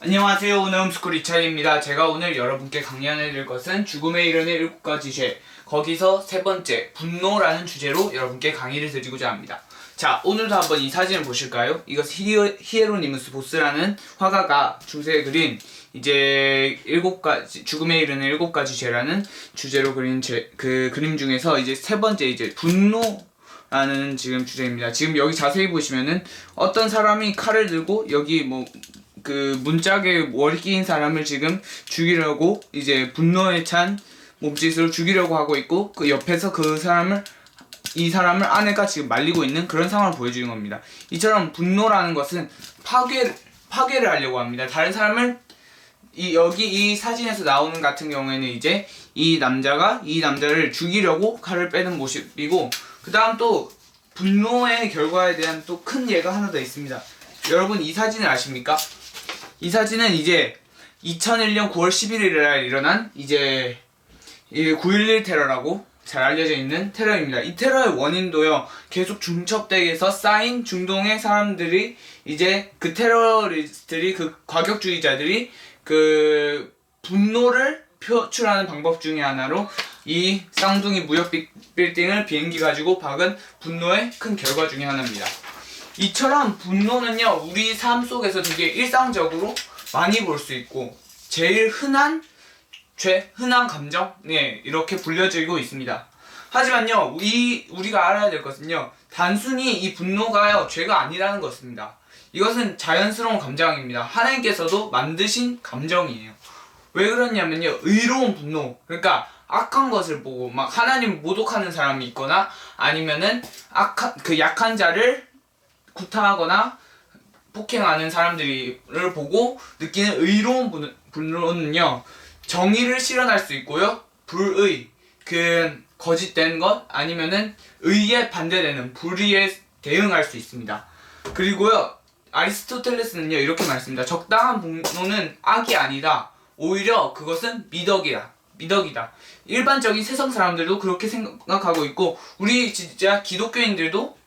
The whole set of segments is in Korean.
안녕하세요. 오늘 홈스쿨 이찬입니다. 제가 오늘 여러분께 강연해드릴 것은 죽음에 이르는 7가지 죄, 거기서 세 번째 분노라는 주제로 여러분께 강의를 드리고자 합니다. 자, 오늘도 한번 이 사진을 보실까요? 이것 히에로니무스 보스라는 화가가 중세에 그린 이제 죽음에 이르는 7가지 죄라는 주제로 그린 그 그림 중에서 이제 세 번째 이제 분노라는 지금 주제입니다. 지금 여기 자세히 보시면은 어떤 사람이 칼을 들고 여기 그 문짝에 머리 끼인 사람을 지금 죽이려고 이제 분노에 찬 몸짓으로 죽이려고 하고 있고, 그 옆에서 이 사람을 아내가 지금 말리고 있는 그런 상황을 보여주는 겁니다. 이처럼 분노라는 것은 파괴를 하려고 합니다. 다른 사람을 여기 이 사진에서 나오는 같은 경우에는 이제 이 남자를 죽이려고 칼을 빼는 모습이고, 그 다음 또 분노의 결과에 대한 또 큰 예가 하나 더 있습니다. 여러분 이 사진을 아십니까? 이 사진은 이제 2001년 9월 11일에 일어난 이제 9.11 테러라고 잘 알려져 있는 테러입니다. 이 테러의 원인도요, 계속 중첩되게서 쌓인 중동의 사람들이 이제 그 테러리스트들이, 그 과격주의자들이 그 분노를 표출하는 방법 중에 하나로 이 쌍둥이 무역 빌딩을 비행기 가지고 박은 분노의 큰 결과 중에 하나입니다. 이처럼 분노는요, 우리 삶 속에서 되게 일상적으로 많이 볼 수 있고 제일 흔한 감정, 이렇게 불려지고 있습니다. 하지만요, 우리가 알아야 될 것은요, 단순히 이 분노가요 죄가 아니라는 것입니다. 이것은 자연스러운 감정입니다. 하나님께서도 만드신 감정이에요. 왜 그러냐면요, 의로운 분노, 그러니까 악한 것을 보고 막 하나님 모독하는 사람이 있거나, 아니면은 약한 자를 구타하거나 폭행하는 사람들을 보고 느끼는 의로운 분노는요, 정의를 실현할 수 있고요, 불의, 거짓된 것, 아니면은 의에 반대되는 불의에 대응할 수 있습니다. 그리고요, 아리스토텔레스는요 이렇게 말했습니다. 적당한 분노는 악이 아니다. 오히려 그것은 미덕이다. 일반적인 세상 사람들도 그렇게 생각하고 있고, 우리 진짜 기독교인들도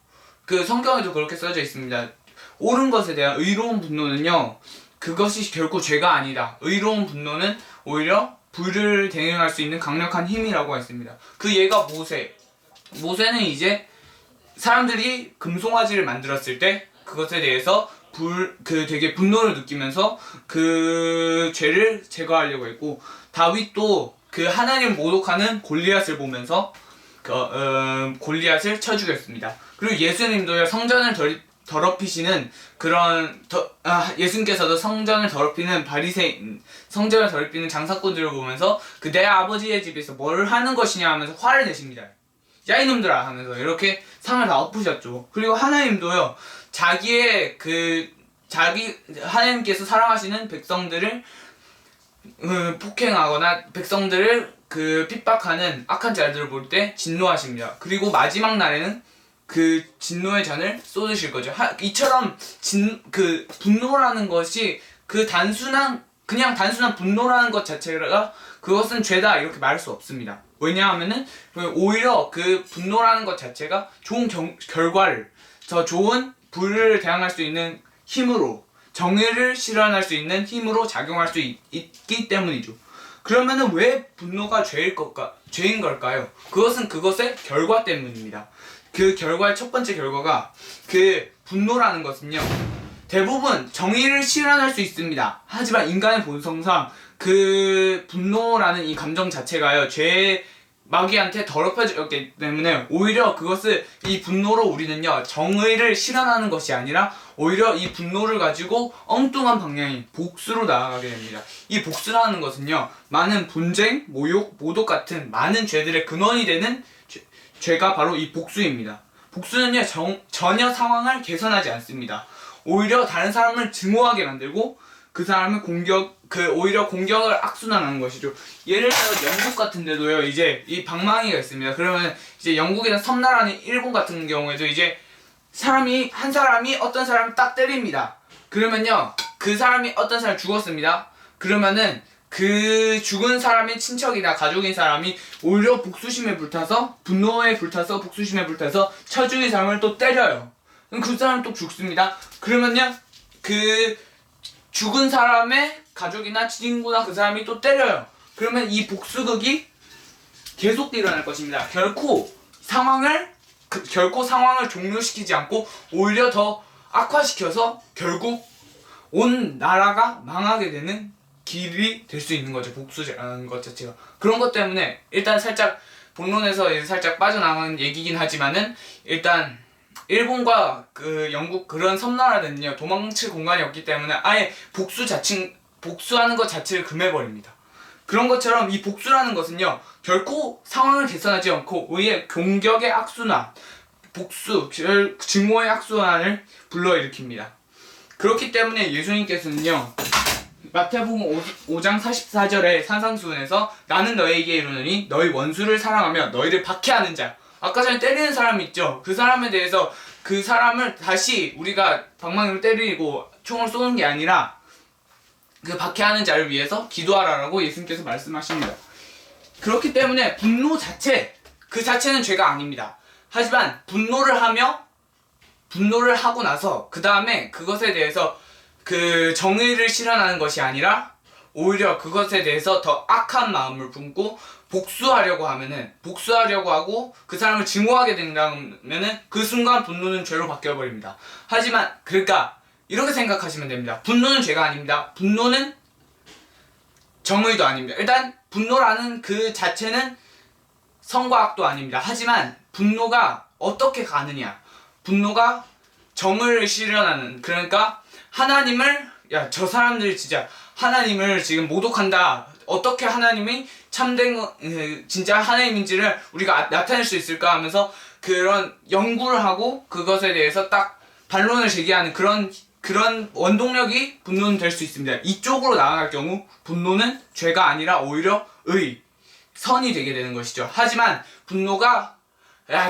그 성경에도 그렇게 써져 있습니다. 옳은 것에 대한 의로운 분노는요, 그것이 결코 죄가 아니다. 의로운 분노는 오히려 불을 대응할 수 있는 강력한 힘이라고 했습니다. 그 예가 모세는 이제 사람들이 금송아지를 만들었을 때 그것에 대해서 되게 분노를 느끼면서 그 죄를 제거하려고 했고, 다윗도 그 하나님 모독하는 골리앗을 보면서 골리앗을 쳐 죽였습니다. 그리고 예수님도요, 성전을 더럽히시는 예수님께서도 성전을 더럽히는 성전을 더럽히는 장사꾼들을 보면서 내 아버지의 집에서 뭘 하는 것이냐 하면서 화를 내십니다. 야 이놈들아 하면서 이렇게 상을 다 엎으셨죠. 그리고 하나님도요, 하나님께서 사랑하시는 백성들을 폭행하거나 백성들을 핍박하는 악한 자들을 볼 때 진노하십니다. 그리고 마지막 날에는 그 진노의 잔을 쏟으실 거죠. 이처럼 분노라는 것이 단순한 분노라는 것 자체가 그것은 죄다 이렇게 말할 수 없습니다. 왜냐하면은 오히려 그 분노라는 것 자체가 좋은 결과를, 더 좋은 불을 대항할 수 있는 힘으로, 정의를 실현할 수 있는 힘으로 작용할 수 있기 때문이죠. 그러면은 왜 분노가 죄인 걸까요? 그것은 그것의 결과 때문입니다. 그 결과의 첫 번째 결과가, 분노라는 것은요, 대부분 정의를 실현할 수 있습니다. 하지만 인간의 본성상 분노라는 이 감정 자체가요, 마귀한테 더럽혀졌기 때문에 오히려 이 분노로 우리는요, 정의를 실현하는 것이 아니라 오히려 이 분노를 가지고 엉뚱한 방향인 복수로 나아가게 됩니다. 이 복수라는 것은요, 많은 분쟁, 모욕, 모독 같은 많은 죄들의 근원이 되는 죄가 바로 이 복수입니다. 복수는요, 전혀 상황을 개선하지 않습니다. 오히려 다른 사람을 증오하게 만들고 그 사람을 오히려 공격을 악순환하는 것이죠. 예를 들어 영국 같은 데도요, 이제 이 방망이가 있습니다. 그러면 이제 영국이나 섬나라는 일본 같은 경우에도 이제 한 사람이 어떤 사람을 딱 때립니다. 그러면요, 그 사람이 어떤 사람이 죽었습니다. 그러면은 그 죽은 사람의 친척이나 가족인 사람이 오히려 분노에 불타서 복수심에 불타서 쳐 죽인 사람을 또 때려요. 그럼 그 사람은 또 죽습니다. 그러면요, 죽은 사람의 가족이나 친구나 그 사람이 또 때려요. 그러면 이 복수극이 계속 일어날 것입니다. 결코 상황을 종료시키지 않고 오히려 더 악화시켜서 결국 온 나라가 망하게 되는 길이 될 수 있는 거죠. 복수라는 것 자체가. 그런 것 때문에 일단 살짝 본론에서 살짝 빠져나가는 얘기긴 하지만은 일단 일본과 그 영국 그런 섬나라는요 도망칠 공간이 없기 때문에 아예 복수하는 것 자체를 금해버립니다. 그런 것처럼 이 복수라는 것은요 결코 상황을 개선하지 않고 오히려 공격의 악순환, 증오의 악순환을 불러일으킵니다. 그렇기 때문에 예수님께서는요 마태복음 5장 44절의 산상수훈에서 나는 너에게 이르노니 너희 원수를 사랑하며 너희를 박해하는 자, 아까 전에 때리는 사람 있죠. 그 사람에 대해서 그 사람을 다시 우리가 방망이로 때리고 총을 쏘는 게 아니라 그 박해하는 자를 위해서 기도하라라고 예수님께서 말씀하십니다. 그렇기 때문에 분노 그 자체는 죄가 아닙니다. 하지만 분노를 하고 나서 그 다음에 그것에 대해서 그 정의를 실현하는 것이 아니라 오히려 그것에 대해서 더 악한 마음을 품고 복수하려고 하고 그 사람을 증오하게 된다면은 그 순간 분노는 죄로 바뀌어버립니다. 하지만 그러니까 이렇게 생각하시면 됩니다. 분노는 죄가 아닙니다. 분노는 정의도 아닙니다. 일단 분노라는 그 자체는 선과 악도 아닙니다. 하지만 분노가 어떻게 가느냐, 분노가 정의를 실현하는, 그러니까 하나님을 저 사람들이 진짜 하나님을 지금 모독한다, 어떻게 하나님이 참된 진짜 하나님인지를 우리가 나타낼 수 있을까 하면서 그런 연구를 하고 그것에 대해서 딱 반론을 제기하는 그런 원동력이 분노는 될 수 있습니다. 이쪽으로 나아갈 경우 분노는 죄가 아니라 오히려 선이 되게 되는 것이죠. 하지만 분노가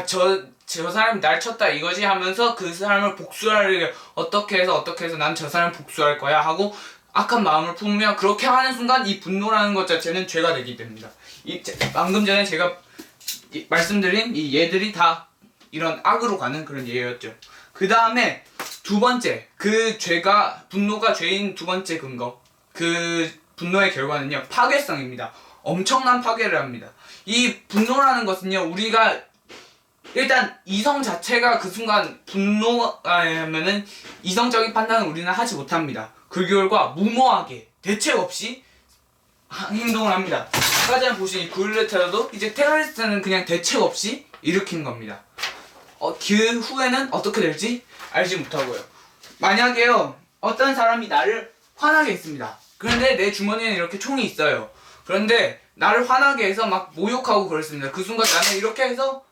저 사람이 날 쳤다 이거지 하면서 그 사람을 복수하려고 어떻게 해서 난 저 사람을 복수할 거야 하고 악한 마음을 품으며 그렇게 하는 순간 이 분노라는 것 자체는 죄가 되기 때문입니다. 방금 전에 제가 말씀드린 이 예들이 다 이런 악으로 가는 그런 예였죠. 그 다음에 두 번째, 분노가 죄인 두 번째 근거, 그 분노의 결과는요 파괴성입니다. 엄청난 파괴를 합니다. 이 분노라는 것은요 우리가 일단 이성 자체가 그 순간 분노하면은 이성적인 판단을 우리는 하지 못합니다. 그 결과 무모하게 대책 없이 행동을 합니다. 아까 전에 보신 이 구일레테러도 이제 테러리스트는 그냥 대책 없이 일으킨 겁니다. 그 후에는 어떻게 될지 알지 못하고요. 만약에요 어떤 사람이 나를 화나게 했습니다. 그런데 내 주머니에는 이렇게 총이 있어요. 그런데 나를 화나게 해서 막 모욕하고 그랬습니다. 그 순간 나는 이렇게 해서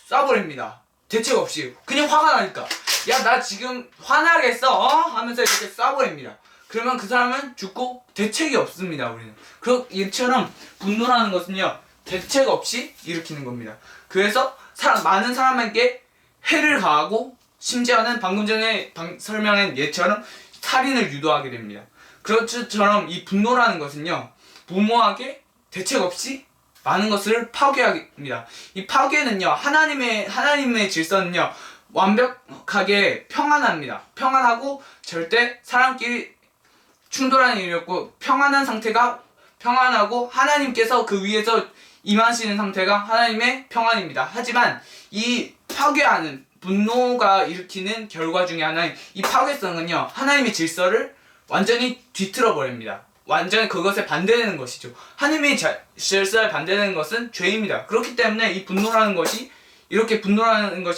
쏴버립니다. 대책 없이. 그냥 화가 나니까. 야, 나 지금 화나겠어? 하면서 이렇게 쏴버립니다. 그러면 그 사람은 죽고 대책이 없습니다, 우리는. 이처럼 분노라는 것은요, 대책 없이 일으키는 겁니다. 그래서 많은 사람에게 해를 가하고, 심지어는 방금 전에 설명한 예처럼 살인을 유도하게 됩니다. 그렇처럼 이 분노라는 것은요, 무모하게 대책 없이 많은 것을 파괴합니다. 이 파괴는요, 하나님의 질서는요, 완벽하게 평안합니다. 평안하고 절대 사람끼리 충돌하는 일이 없고, 평안하고 하나님께서 그 위에서 임하시는 상태가 하나님의 평안입니다. 하지만 이 파괴하는 분노가 일으키는 결과 중에 하나인 이 파괴성은요, 하나님의 질서를 완전히 뒤틀어 버립니다. 완전히 그것에 반대되는 것이죠. 하나님의 질서에 반대되는 것은 죄입니다. 그렇기 때문에 이 분노라는 것이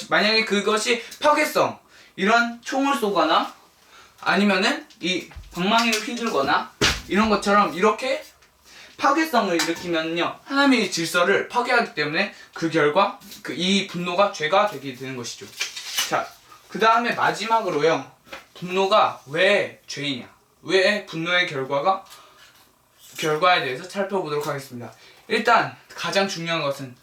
만약에 그것이 파괴성, 이런 총을 쏘거나 아니면은 이 방망이를 휘둘거나 이런 것처럼 이렇게 파괴성을 일으키면요 하나님의 질서를 파괴하기 때문에 그 결과 이 분노가 죄가 되게 되는 것이죠. 자, 그 다음에 마지막으로요, 분노가 왜 죄이냐, 왜 분노의 결과에 대해서 살펴보도록 하겠습니다. 일단 가장 중요한 것은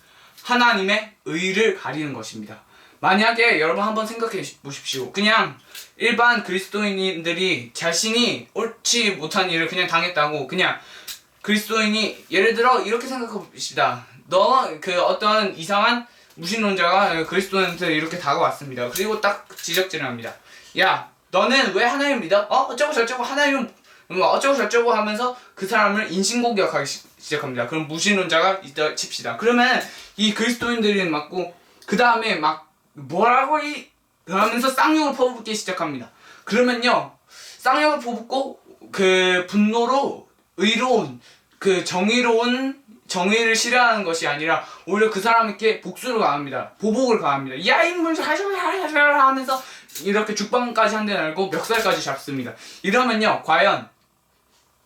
하나님의 의를 가리는 것입니다. 만약에 여러분 한번 생각해 보십시오. 그냥 일반 그리스도인들이 자신이 옳지 못한 일을 그냥 당했다고, 그냥 그리스도인이 예를 들어 이렇게 생각해 봅시다. 어떤 이상한 무신론자가 그리스도인한테 이렇게 다가왔습니다. 그리고 딱 지적질을 합니다. 야, 너는 왜 하나님을 믿어? 어쩌고 저쩌고 하나님은 어쩌고 저쩌고 하면서 그 사람을 인신공격하기 시작합니다. 그럼 무신론자가 있다 칩시다. 그러면 이 그리스도인들이 맞고 그 다음에 막 뭐라고 그러면서 쌍욕을 퍼붓기 시작합니다. 그러면요 쌍욕을 퍼붓고 그 분노로 의로운 그 정의를 실현하는 것이 아니라 오히려 그 사람에게 복수를 가합니다. 보복을 가합니다. 야 인물 하면서 이렇게 죽방까지 한 대 날고 멱살까지 잡습니다. 이러면요 과연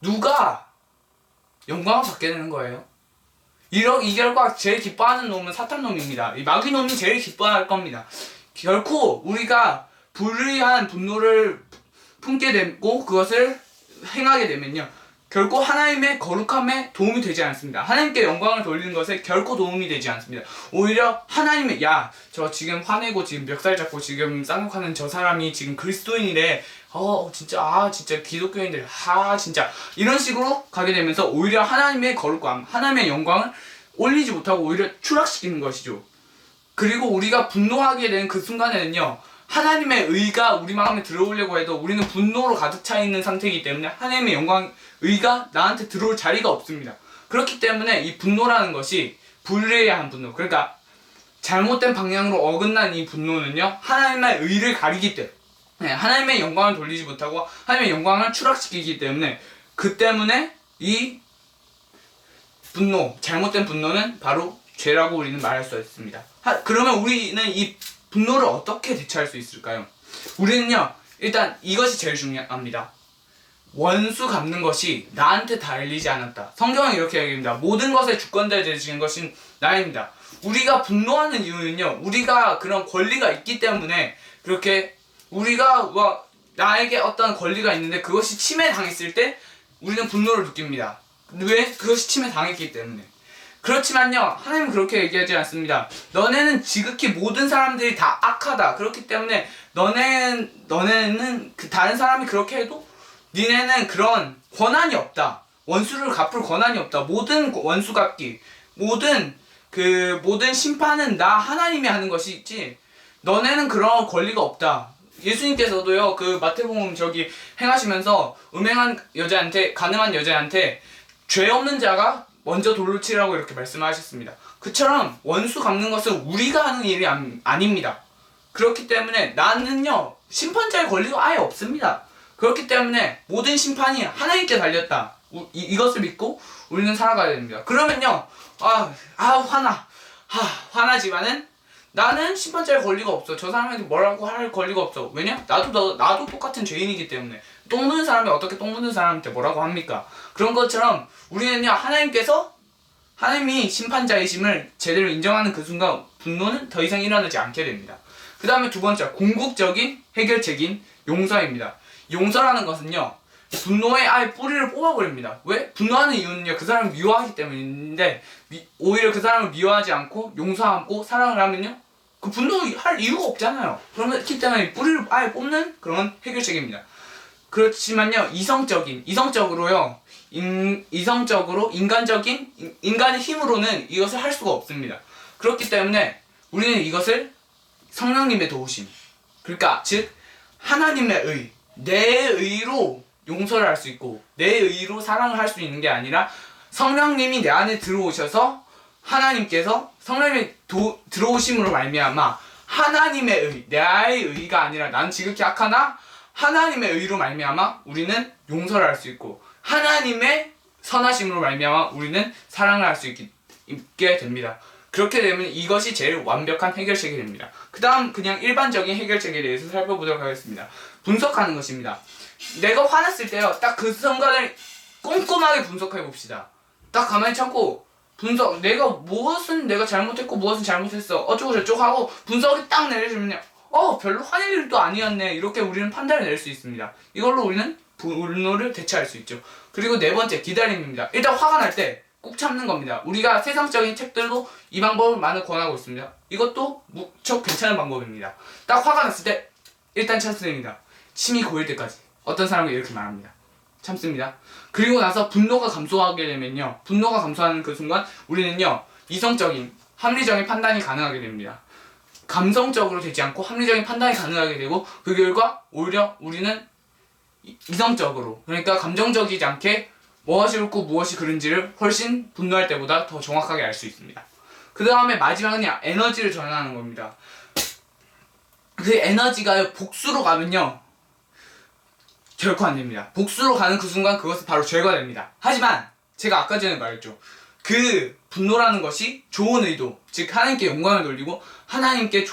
누가 영광을 받게 되는 거예요? 이 결과 제일 기뻐하는 놈은 사탄놈입니다. 이 마귀놈이 제일 기뻐할 겁니다. 결코 우리가 불의한 분노를 품게 되고 그것을 행하게 되면요 결코 하나님의 거룩함에 도움이 되지 않습니다. 하나님께 영광을 돌리는 것에 결코 도움이 되지 않습니다. 오히려 하나님의 저 지금 화내고 지금 멱살 잡고 지금 쌍욕하는 저 사람이 지금 그리스도인이래. 진짜 기독교인들 진짜 이런 식으로 가게 되면서 오히려 하나님의 거룩함, 하나님의 영광을 올리지 못하고 오히려 추락시키는 것이죠. 그리고 우리가 분노하게 되는 그 순간에는요 하나님의 의가 우리 마음에 들어오려고 해도 우리는 분노로 가득 차 있는 상태이기 때문에 하나님의 영광, 의가 나한테 들어올 자리가 없습니다. 그렇기 때문에 이 분노라는 것이 불의한 분노, 그러니까 잘못된 방향으로 어긋난 이 분노는요 하나님의 의를 가리기 때문에 하나님의 영광을 돌리지 못하고 하나님의 영광을 추락시키기 때문에 그 때문에 이 분노, 잘못된 분노는 바로 죄라고 우리는 말할 수 있습니다. 그러면 우리는 이 분노를 어떻게 대처할 수 있을까요? 우리는요 일단 이것이 제일 중요합니다. 원수 갚는 것이 나한테 달리지 않았다. 성경은 이렇게 얘기합니다. 모든 것에 주권자 되시는 것은 나입니다. 우리가 분노하는 이유는요 우리가 그런 권리가 있기 때문에 그렇게 우리가 나에게 어떤 권리가 있는데 그것이 침해당했을 때 우리는 분노를 느낍니다. 왜? 그것이 침해당했기 때문에. 그렇지만요 하나님은 그렇게 얘기하지 않습니다. 너네는 지극히 모든 사람들이 다 악하다. 그렇기 때문에 너네는 그 다른 사람이 그렇게 해도 니네는 그런 권한이 없다. 원수를 갚을 권한이 없다. 모든 원수 갚기, 모든 심판은 나 하나님이 하는 것이지 너네는 그런 권리가 없다. 예수님께서도요 그 마태복음 행하시면서 가늠한 여자한테 죄 없는 자가 먼저 돌로 치라고 이렇게 말씀하셨습니다. 그처럼 원수 갚는 것은 우리가 하는 일이 아닙니다. 그렇기 때문에 나는요 심판자의 권리가 아예 없습니다. 그렇기 때문에 모든 심판이 하나님께 달렸다. 이것을 믿고 우리는 살아가야 됩니다. 그러면요 화나지만은 나는 심판자의 권리가 없어. 저 사람한테 뭐라고 할 권리가 없어. 왜냐? 나도 똑같은 죄인이기 때문에. 똥 묻는 사람이 어떻게 똥 묻는 사람한테 뭐라고 합니까? 그런 것처럼 우리는요 하나님이 심판자이심을 제대로 인정하는 그 순간 분노는 더 이상 일어나지 않게 됩니다. 그 다음에 두 번째, 궁극적인 해결책인 용서입니다. 용서라는 것은요 분노의 아예 뿌리를 뽑아버립니다. 왜? 분노하는 이유는요 그 사람을 미워하기 때문인데 오히려 그 사람을 미워하지 않고 용서하고 사랑을 하면요 그 분노할 이유가 없잖아요. 그렇기 때문에 뿌리를 아예 뽑는 그런 해결책입니다. 그렇지만요 이성적으로 인간적인 인간의 힘으로는 이것을 할 수가 없습니다. 그렇기 때문에 우리는 이것을 성령님의 도우심, 그러니까 즉 하나님의 의, 내 의로 용서를 할 수 있고 내 의로 사랑을 할 수 있는 게 아니라 성령님이 내 안에 들어오셔서 하나님께서 성령님의 들어오심으로 말미암아 하나님의 의, 나의 의가 아니라 난 지극히 악하나 하나님의 의로 말미암아 우리는 용서를 할 수 있고 하나님의 선하심으로 말미암아 우리는 사랑을 할 수 있게 됩니다. 그렇게 되면 이것이 제일 완벽한 해결책이 됩니다. 그 다음 그냥 일반적인 해결책에 대해서 살펴보도록 하겠습니다. 분석하는 것입니다. 내가 화났을 때요 딱 그 순간을 꼼꼼하게 분석해 봅시다. 딱 가만히 참고 무엇은 내가 잘못했고 무엇은 잘못했어 어쩌고 저쩌고 하고 분석이 딱 내려지면요 별로 화낼 일도 아니었네 이렇게 우리는 판단을 내릴 수 있습니다. 이걸로 우리는 분노를 대처할 수 있죠. 그리고 네 번째, 기다림입니다. 일단 화가 날 때 꾹 참는 겁니다. 우리가 세상적인 책들도 이 방법을 많이 권하고 있습니다. 이것도 무척 괜찮은 방법입니다. 딱 화가 났을 때 일단 참습니다. 침이 고일 때까지. 어떤 사람은 이렇게 말합니다. 참습니다. 그리고 나서 분노가 감소하게 되면요 분노가 감소하는 그 순간 우리는요 이성적인 합리적인 판단이 가능하게 됩니다. 감성적으로 되지 않고 합리적인 판단이 가능하게 되고, 그 결과 오히려 우리는 이성적으로, 그러니까 감정적이지 않게 무엇이 옳고 무엇이 그른지를 훨씬 분노할 때보다 더 정확하게 알 수 있습니다. 그 다음에 마지막은 에너지를 전환하는 겁니다. 그 에너지가 복수로 가면요 결코 안 됩니다. 복수로 가는 그 순간 그것은 바로 죄가 됩니다. 하지만 제가 아까 전에 말했죠. 그 분노라는 것이 좋은 의도, 즉 하나님께 영광을 돌리고 하나님께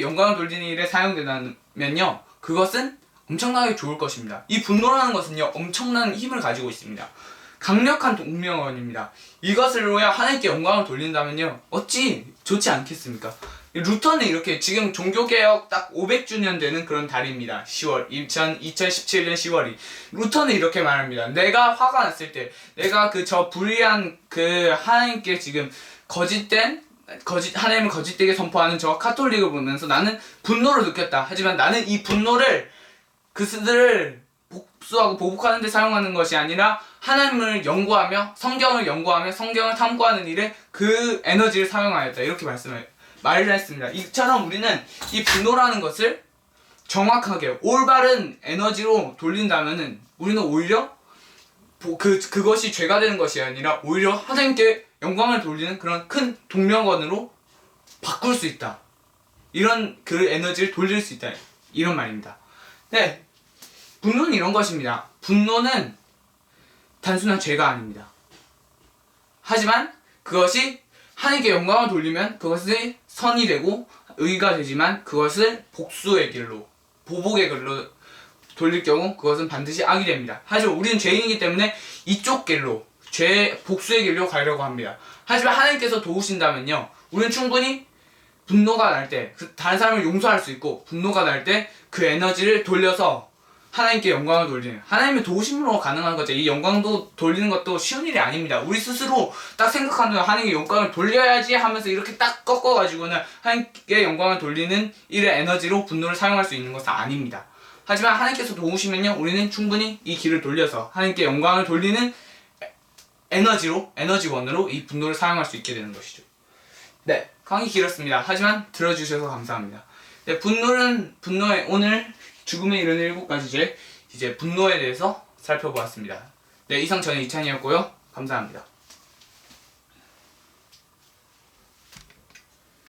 영광을 돌리는 일에 사용된다면요 그것은 엄청나게 좋을 것입니다. 이 분노라는 것은요 엄청난 힘을 가지고 있습니다. 강력한 동명언입니다. 이것을 위하여 하나님께 영광을 돌린다면요 어찌 좋지 않겠습니까? 루터는 이렇게, 지금 종교개혁 딱 500주년 되는 그런 달입니다. 10월 2017년 10월이 루터는 이렇게 말합니다. 내가 화가 났을 때, 내가 저 불의한 하나님께 지금 하나님을 거짓되게 선포하는 저 카톨릭을 보면서 나는 분노를 느꼈다. 하지만 나는 이 분노를 그들을 복수하고 보복하는 데 사용하는 것이 아니라 하나님을 연구하며 성경을 탐구하는 일에 그 에너지를 사용하였다. 이렇게 말을 했습니다. 이처럼 우리는 이 분노라는 것을 정확하게 올바른 에너지로 돌린다면은 우리는 오히려 그것이 죄가 되는 것이 아니라 오히려 하나님께 영광을 돌리는 그런 큰 동명언으로 바꿀 수 있다. 이런 그 에너지를 돌릴 수 있다. 이런 말입니다. 네, 분노는 이런 것입니다. 분노는 단순한 죄가 아닙니다. 하지만 그것이 하나님께 영광을 돌리면 그것이 선이 되고 의가 되지만, 그것을 복수의 길로, 보복의 길로 돌릴 경우 그것은 반드시 악이 됩니다. 하지만 우리는 죄인이기 때문에 이쪽 길로, 복수의 길로 가려고 합니다. 하지만 하나님께서 도우신다면요 우리는 충분히 분노가 날 때 다른 사람을 용서할 수 있고, 분노가 날 때 그 에너지를 돌려서 하나님께 영광을 돌리는, 하나님의 도우심으로 가능한 거죠. 이 영광도 돌리는 것도 쉬운 일이 아닙니다. 우리 스스로 딱 생각하는 하나님께 영광을 돌려야지 하면서 이렇게 딱 꺾어가지고는 하나님께 영광을 돌리는 일의 에너지로 분노를 사용할 수 있는 것은 아닙니다. 하지만 하나님께서 도우시면요 우리는 충분히 이 길을 돌려서 하나님께 영광을 돌리는 에너지원으로 이 분노를 사용할 수 있게 되는 것이죠. 네, 강의 길었습니다. 하지만 들어주셔서 감사합니다. 네, 분노의 오늘 죽음에 이르는 7가지 죄, 이제 분노에 대해서 살펴보았습니다. 네, 이상 저는 이찬이었고요. 감사합니다.